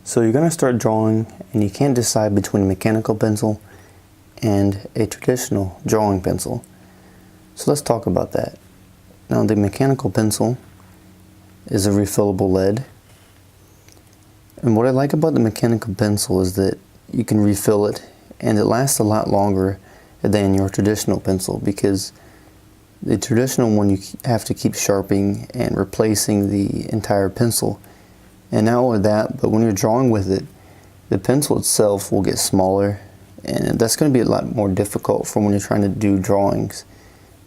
So you're going to start drawing and you can't decide between a mechanical pencil and a traditional drawing pencil. So let's talk about that. Now the mechanical pencil is a refillable lead. And what I like about the mechanical pencil is that you can refill it and it lasts a lot longer than your traditional pencil, because the traditional one you have to keep sharpening and replacing the entire pencil. And not only that, but when you're drawing with it, the pencil itself will get smaller, and that's going to be a lot more difficult for when you're trying to do drawings,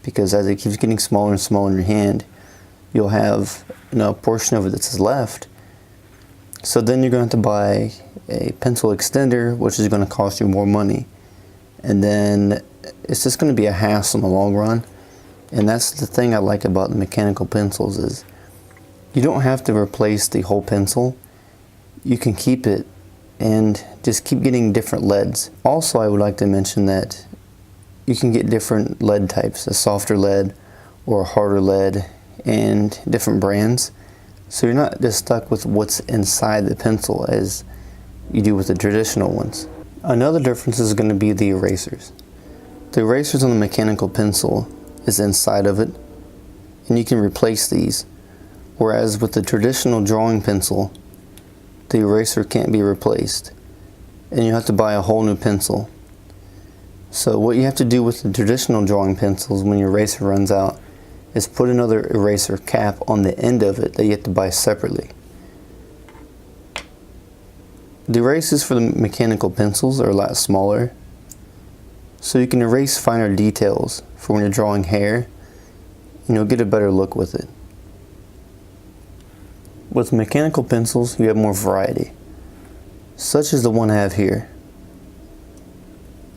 because as it keeps getting smaller and smaller in your hand, you'll have a portion of it that's left. So then you're going to have to buy a pencil extender, which is going to cost you more money. And then it's just going to be a hassle in the long run. And that's the thing I like about the mechanical pencils, is you don't have to replace the whole pencil. You can keep it and just keep getting different leads. Also, I would like to mention that you can get different lead types, a softer lead or a harder lead, and different brands. So you're not just stuck with what's inside the pencil as you do with the traditional ones. Another difference is going to be the erasers. The erasers on the mechanical pencil is inside of it, and you can replace these. Whereas with the traditional drawing pencil, the eraser can't be replaced, and you have to buy a whole new pencil. So what you have to do with the traditional drawing pencils when your eraser runs out is put another eraser cap on the end of it that you have to buy separately. The erasers for the mechanical pencils are a lot smaller, so you can erase finer details for when you're drawing hair, and you'll get a better look with it. With mechanical pencils, you have more variety, such as the one I have here.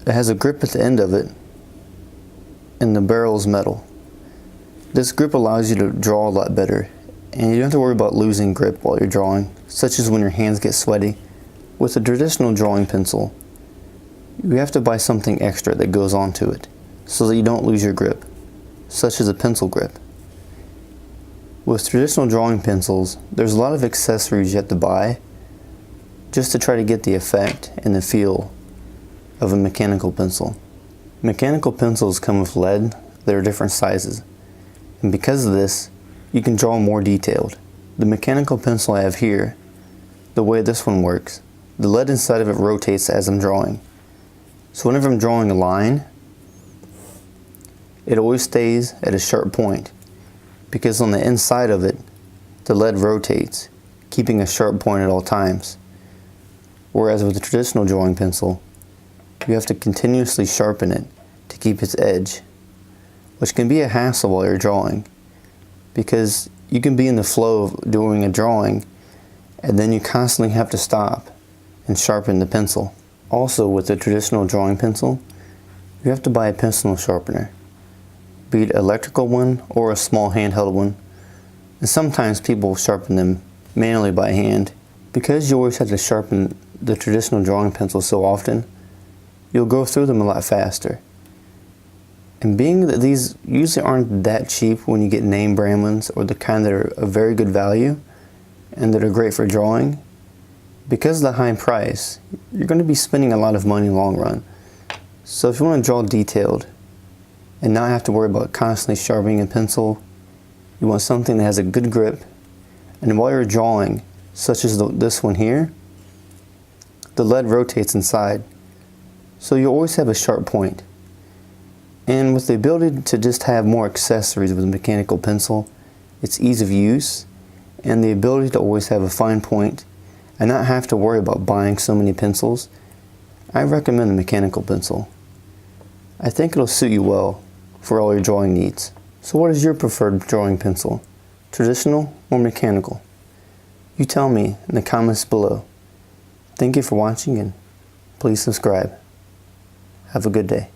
It has a grip at the end of it, and the barrel is metal. This grip allows you to draw a lot better, and you don't have to worry about losing grip while you're drawing, such as when your hands get sweaty. With a traditional drawing pencil, you have to buy something extra that goes onto it so that you don't lose your grip, such as a pencil grip. With traditional drawing pencils, there's a lot of accessories you have to buy just to try to get the effect and the feel of a mechanical pencil. Mechanical pencils come with lead that are different sizes, and because of this, you can draw more detailed. The mechanical pencil I have here, the way this one works, the lead inside of it rotates as I'm drawing. So whenever I'm drawing a line, it always stays at a sharp point, because on the inside of it, the lead rotates, keeping a sharp point at all times. Whereas with the traditional drawing pencil, you have to continuously sharpen it to keep its edge, which can be a hassle while you're drawing, because you can be in the flow of doing a drawing and then you constantly have to stop and sharpen the pencil. Also, with the traditional drawing pencil, you have to buy a pencil sharpener, be it an electrical one or a small handheld one, and sometimes people sharpen them manually by hand. Because you always have to sharpen the traditional drawing pencil so often, you'll go through them a lot faster. And being that these usually aren't that cheap when you get name brand ones, or the kind that are of very good value and that are great for drawing, because of the high price, you're going to be spending a lot of money in the long run. So if you want to draw detailed and not have to worry about constantly sharpening a pencil, you want something that has a good grip, and while you're drawing, such as this one here, the lead rotates inside, so you always have a sharp point. And with the ability to just have more accessories with a mechanical pencil, its ease of use, and the ability to always have a fine point and not have to worry about buying so many pencils, I recommend the mechanical pencil. I think it'll suit you well for all your drawing needs. So what is your preferred drawing pencil? Traditional or mechanical? You tell me in the comments below. Thank you for watching, and please subscribe. Have a good day.